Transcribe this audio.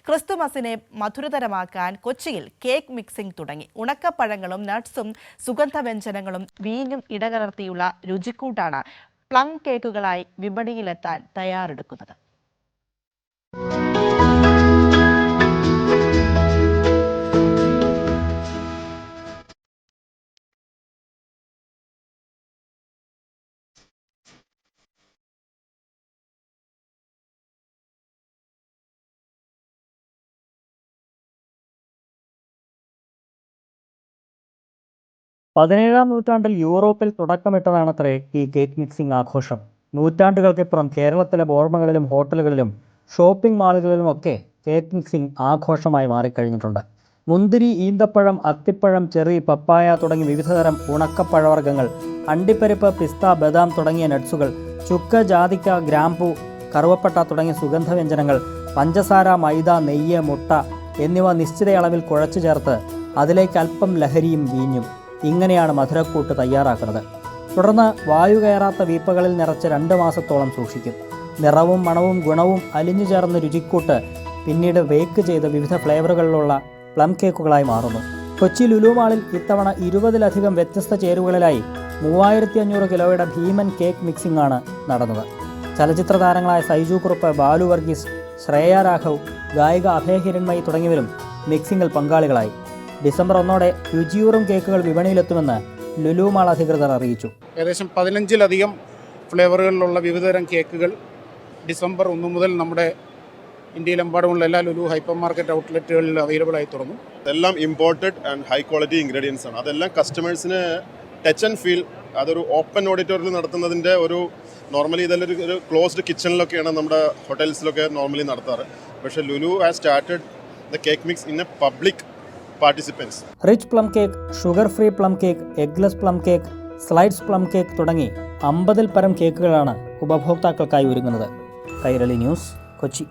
ക്രിസ്തുമസിനെ മധുരതരമാക്കാൻ കൊച്ചിയിൽ cake mixing തുടങ്ങി. ഉണക്കപ്പഴങ്ങളും നട്ട്സും സുഗന്ധവ്യഞ്ജനങ്ങളും വീഞ്ഞും ഇടകലർത്തിയുള്ള രുചിക്കൂട്ടാണ് പ്ലം കേക്കുകളായി വിപണിയിലെത്താൻ തയ്യാറെടുക്കുന്നത്. പതിനേഴാം നൂറ്റാണ്ടിൽ യൂറോപ്പിൽ തുടക്കമിട്ടതാണത്രേ ഈ കേക്ക് മിക്സിംഗ് ആഘോഷം. നൂറ്റാണ്ടുകൾക്കിപ്പുറം കേരളത്തിലെ ഓർമ്മകളിലും ഹോട്ടലുകളിലും ഷോപ്പിംഗ് മാളുകളിലുമൊക്കെ കേക്ക് മിക്സിംഗ് ആഘോഷമായി മാറിക്കഴിഞ്ഞിട്ടുണ്ട്. മുന്തിരി, ഈന്തപ്പഴം, അത്തിപ്പഴം, ചെറി, പപ്പായ തുടങ്ങി വിവിധതരം ഉണക്കപ്പഴവർഗ്ഗങ്ങൾ, അണ്ടിപ്പരിപ്പ്, പിസ്ത, ബദാം തുടങ്ങിയ നട്ട്സുകൾ, ചുക്ക്, ജാതിക്ക, ഗ്രാമ്പൂ, കറുവപ്പട്ട തുടങ്ങിയ സുഗന്ധവ്യഞ്ജനങ്ങൾ, പഞ്ചസാര, മൈദ, നെയ്യ്, മുട്ട എന്നിവ നിശ്ചിത അളവിൽ കുഴച്ചു ചേർത്ത് അതിലേക്ക് അല്പം ലഹരിയും വീഞ്ഞും, ഇങ്ങനെയാണ് മധുരക്കൂട്ട് തയ്യാറാക്കുന്നത്. തുടർന്ന് വായു കയറാത്ത വീപ്പകളിൽ നിറച്ച് 2 മാസത്തോളം സൂക്ഷിക്കും. നിറവും മണവും ഗുണവും അലിഞ്ഞു ചേർന്ന രുചിക്കൂട്ട് പിന്നീട് ബേക്ക് ചെയ്ത് വിവിധ ഫ്ലേവറുകളിലുള്ള പ്ലം കേക്കുകളായി മാറുന്നു. കൊച്ചി ലുലു മാളിൽ ഇത്തവണ 20-ലധികം വ്യത്യസ്ത ചേരുവകളിലായി 3500 കിലോയുടെ ഭീമൻ കേക്ക് മിക്സിംഗ് ആണ് നടന്നത്. ചലച്ചിത്ര താരങ്ങളായ സൈജു കുറുപ്പ്, ബാലു വർഗീസ്, ശ്രേയ രാഘവ്, ഗായിക അഭയ ഹിരൺമയി തുടങ്ങിയവരും മിക്സിംഗിൽ പങ്കാളികളായി. ഡിസംബർ 1 രുചിയൂറും കേക്കുകൾ വിപണിയിലെത്തുമെന്ന് ലുലു മാൾ അധികൃതർ അറിയിച്ചു. ഏകദേശം 15-ലധികം ഫ്ലേവറുകളിലുള്ള വിവിധതരം കേക്കുകൾ ഡിസംബർ 1 മുതൽ നമ്മുടെ ഇന്ത്യയിലെമ്പാടുമുള്ള എല്ലാ ലുലു ഹൈപ്പർ മാർക്കറ്റ് ഔട്ട്ലെറ്റുകളിൽ അവൈലബിൾ ആയി തുടങ്ങും. ഇതെല്ലാം imported and high quality ingredients ആണ്. അതെല്ലാം കസ്റ്റമേഴ്സിന് ടച്ച് ആൻഡ് ഫീൽ, അതൊരു ഓപ്പൺ ഓഡിറ്റോറിയത്തിൽ നടത്തുന്നതിൻ്റെ ഒരു നോർമലി ഇതെല്ലാം ഒരു ക്ലോസ്ഡ് കിച്ചണിലൊക്കെയാണ് നമ്മുടെ ഹോട്ടൽസിലൊക്കെ നോർമലി നടത്താറ്. പക്ഷേ Lulu has started the cake mix in A public participants. Rich plum cake, sugar free plum cake, eggless plum cake, slides plum cake തുടങ്ങി 50-ൽ പരം കേക്കുകളാണ് ഉപഭോക്താക്കൾക്കായി ഒരുങ്ങുന്നത്. കൈരളി ന്യൂസ്, കൊച്ചി.